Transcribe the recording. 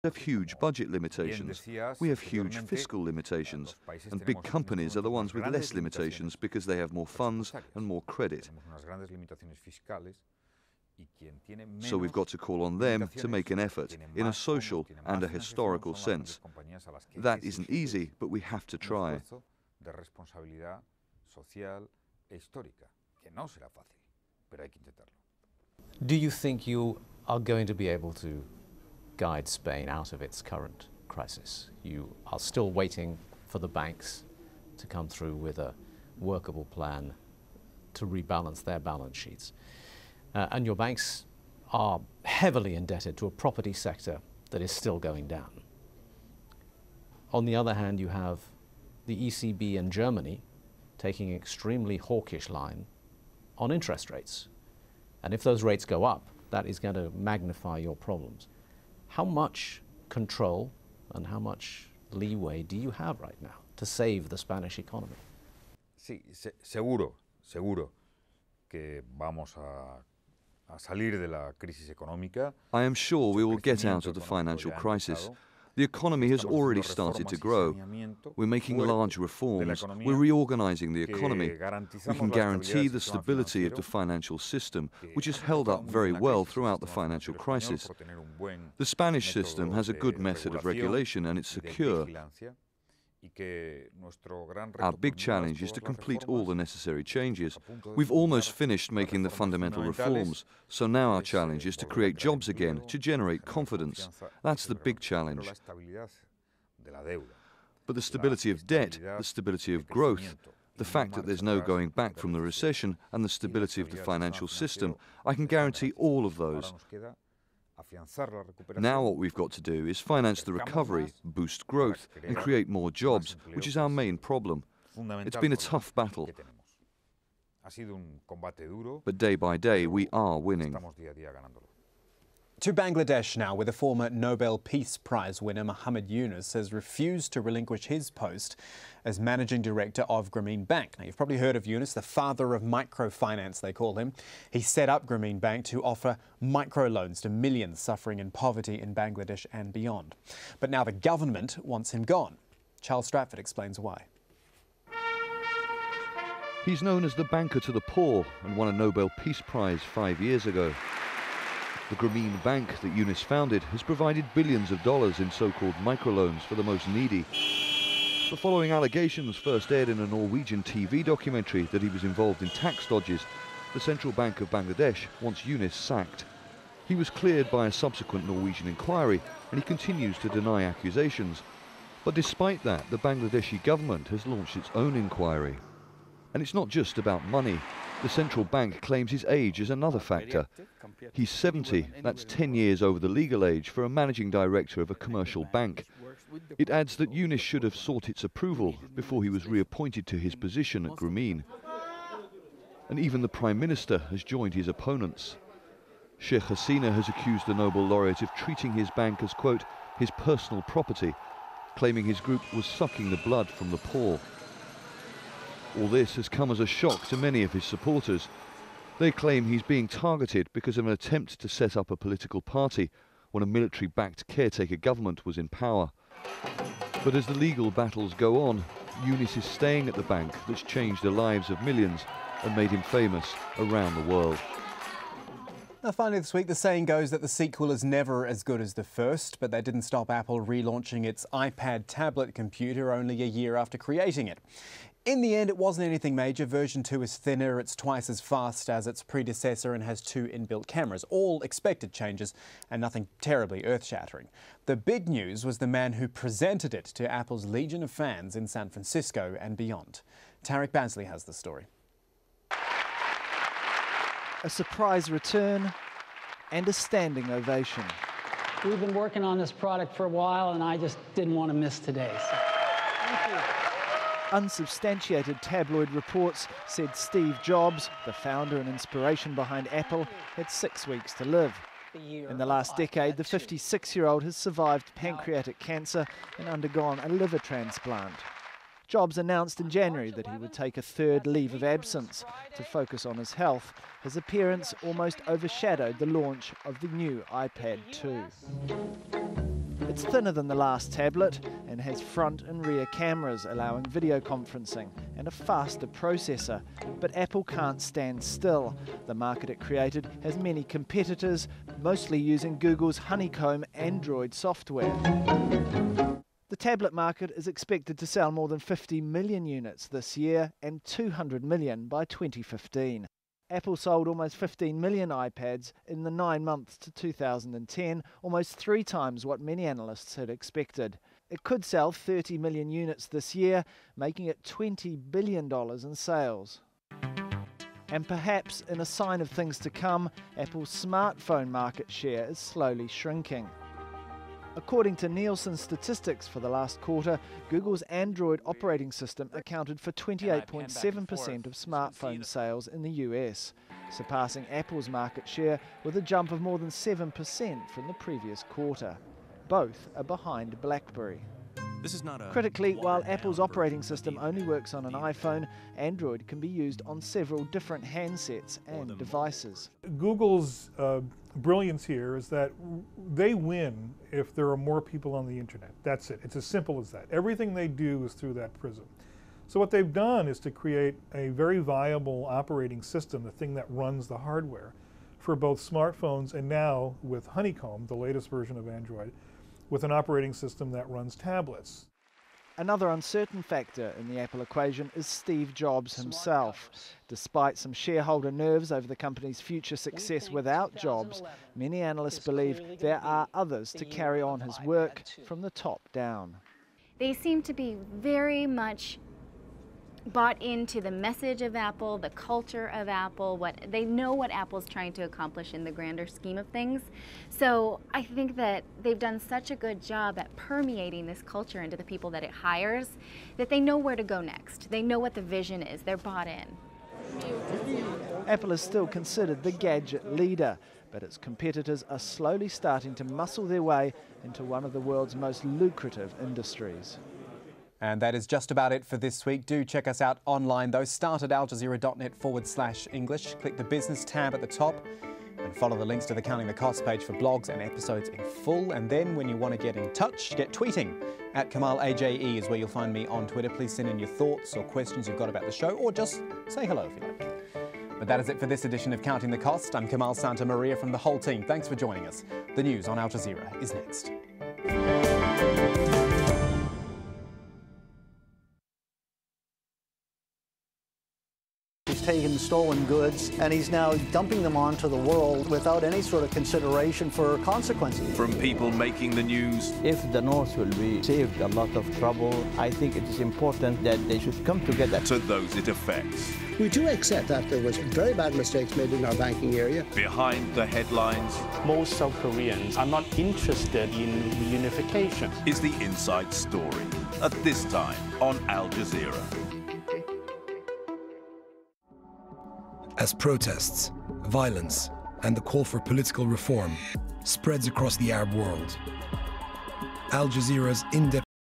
have huge budget limitations. We have huge fiscal limitations. And big companies are the ones with less limitations because they have more funds and more credit. So we've got to call on them to make an effort, in a social and a historical sense. That isn't easy, but we have to try. Do you think you are going to be able to guide Spain out of its current crisis? You are still waiting for the banks to come through with a workable plan to rebalance their balance sheets. And your banks are heavily indebted to a property sector that is still going down. On the other hand, you have the ECB in Germany taking an extremely hawkish line on interest rates. And if those rates go up, that is going to magnify your problems. How much control and how much leeway do you have right now to save the Spanish economy? Sí, seguro que vamos a salir de la crisis económica. I am sure we will get out of the financial crisis. The economy has already started to grow. We're making large reforms. We're reorganizing the economy. We can guarantee the stability of the financial system, which has held up very well throughout the financial crisis. The Spanish system has a good method of regulation and it's secure. Our big challenge is to complete all the necessary changes. We've almost finished making the fundamental reforms, so now our challenge is to create jobs again, to generate confidence. That's the big challenge. But the stability of debt, the stability of growth, the fact that there's no going back from the recession, and the stability of the financial system, I can guarantee all of those. Now what we've got to do is finance the recovery, boost growth, and create more jobs, which is our main problem. It's been a tough battle. But day by day, we are winning. To Bangladesh now, where the former Nobel Peace Prize winner Muhammad Yunus has refused to relinquish his post as managing director of Grameen Bank. Now, you've probably heard of Yunus, the father of microfinance, they call him. He set up Grameen Bank to offer microloans to millions suffering in poverty in Bangladesh and beyond. But now the government wants him gone. Charles Stratford explains why. He's known as the banker to the poor and won a Nobel Peace Prize 5 years ago. The Grameen Bank that Yunus founded has provided billions of dollars in so-called microloans for the most needy. The following allegations first aired in a Norwegian TV documentary that he was involved in tax dodges. The Central Bank of Bangladesh wants Yunus sacked. He was cleared by a subsequent Norwegian inquiry and he continues to deny accusations. But despite that, the Bangladeshi government has launched its own inquiry. And it's not just about money. The central bank claims his age is another factor. He's 70, that's 10 years over the legal age for a managing director of a commercial bank. It adds that Yunus should have sought its approval before he was reappointed to his position at Grameen. And even the Prime Minister has joined his opponents. Sheikh Hasina has accused the Nobel laureate of treating his bank as, quote, his personal property, claiming his group was sucking the blood from the poor. All this has come as a shock to many of his supporters. They claim he's being targeted because of an attempt to set up a political party when a military-backed caretaker government was in power. But as the legal battles go on, Yunus is staying at the bank that's changed the lives of millions and made him famous around the world. Now, finally this week, the saying goes that the sequel is never as good as the first, but that didn't stop Apple relaunching its iPad tablet computer only a year after creating it. In the end, it wasn't anything major. Version 2 is thinner, it's twice as fast as its predecessor and has 2 inbuilt cameras. All expected changes and nothing terribly earth-shattering. The big news was the man who presented it to Apple's legion of fans in San Francisco and beyond. Tarek Bazley has the story. A surprise return and a standing ovation. We've been working on this product for a while and I just didn't want to miss today. So. Thank you. Unsubstantiated tabloid reports said Steve Jobs, the founder and inspiration behind Apple, had 6 weeks to live. In the last decade, the 56-year-old has survived pancreatic cancer and undergone a liver transplant. Jobs announced in January that he would take a 3rd leave of absence to focus on his health. His appearance almost overshadowed the launch of the new iPad 2. It's thinner than the last tablet and has front and rear cameras allowing video conferencing and a faster processor. But Apple can't stand still. The market it created has many competitors, mostly using Google's Honeycomb Android software. The tablet market is expected to sell more than 50 million units this year and 200 million by 2015. Apple sold almost 15 million iPads in the 9 months to 2010, almost 3 times what many analysts had expected. It could sell 30 million units this year, making it $20 billion in sales. And perhaps in a sign of things to come, Apple's smartphone market share is slowly shrinking. According to Nielsen statistics for the last quarter, Google's Android operating system accounted for 28.7% of smartphone sales in the US, surpassing Apple's market share with a jump of more than 7% from the previous quarter. Both are behind BlackBerry. Critically, while Apple's operating system only works on an iPhone, Android can be used on several different handsets and devices. Google's brilliance here is that they win if there are more people on the internet. That's it. It's as simple as that. Everything they do is through that prism. So what they've done is to create a very viable operating system, the thing that runs the hardware, for both smartphones and now with Honeycomb, the latest version of Android, with an operating system that runs tablets. Another uncertain factor in the Apple equation is Steve Jobs himself. Despite some shareholder nerves over the company's future success without Jobs, many analysts believe there are others to carry on his work from the top down. They seem to be very much bought into the message of Apple, the culture of Apple, they know what Apple's trying to accomplish in the grander scheme of things. So I think that they've done such a good job at permeating this culture into the people that it hires that they know where to go next. They know what the vision is. They're bought in. Apple is still considered the gadget leader, but its competitors are slowly starting to muscle their way into one of the world's most lucrative industries. And that is just about it for this week. Do check us out online though. Start at aljazeera.net/English. Click the business tab at the top and follow the links to the Counting the Cost page for blogs and episodes in full. And then when you want to get in touch, get tweeting. At KamalAJE is where you'll find me on Twitter. Please send in your thoughts or questions you've got about the show, or just say hello if you like. But that is it for this edition of Counting the Cost. I'm Kamal Santamaria from the whole team. Thanks for joining us. The news on Al Jazeera is next. He's taken stolen goods and he's now dumping them onto the world without any sort of consideration for consequences. From people making the news. If the North will be saved a lot of trouble, I think it is important that they should come together. To those it affects. We do accept that there was very bad mistakes made in our banking area. Behind the headlines. Most South Koreans are not interested in reunification. Is the inside story. At this time on Al Jazeera. As protests, violence, and the call for political reform spreads across the Arab world, Al Jazeera's in-depth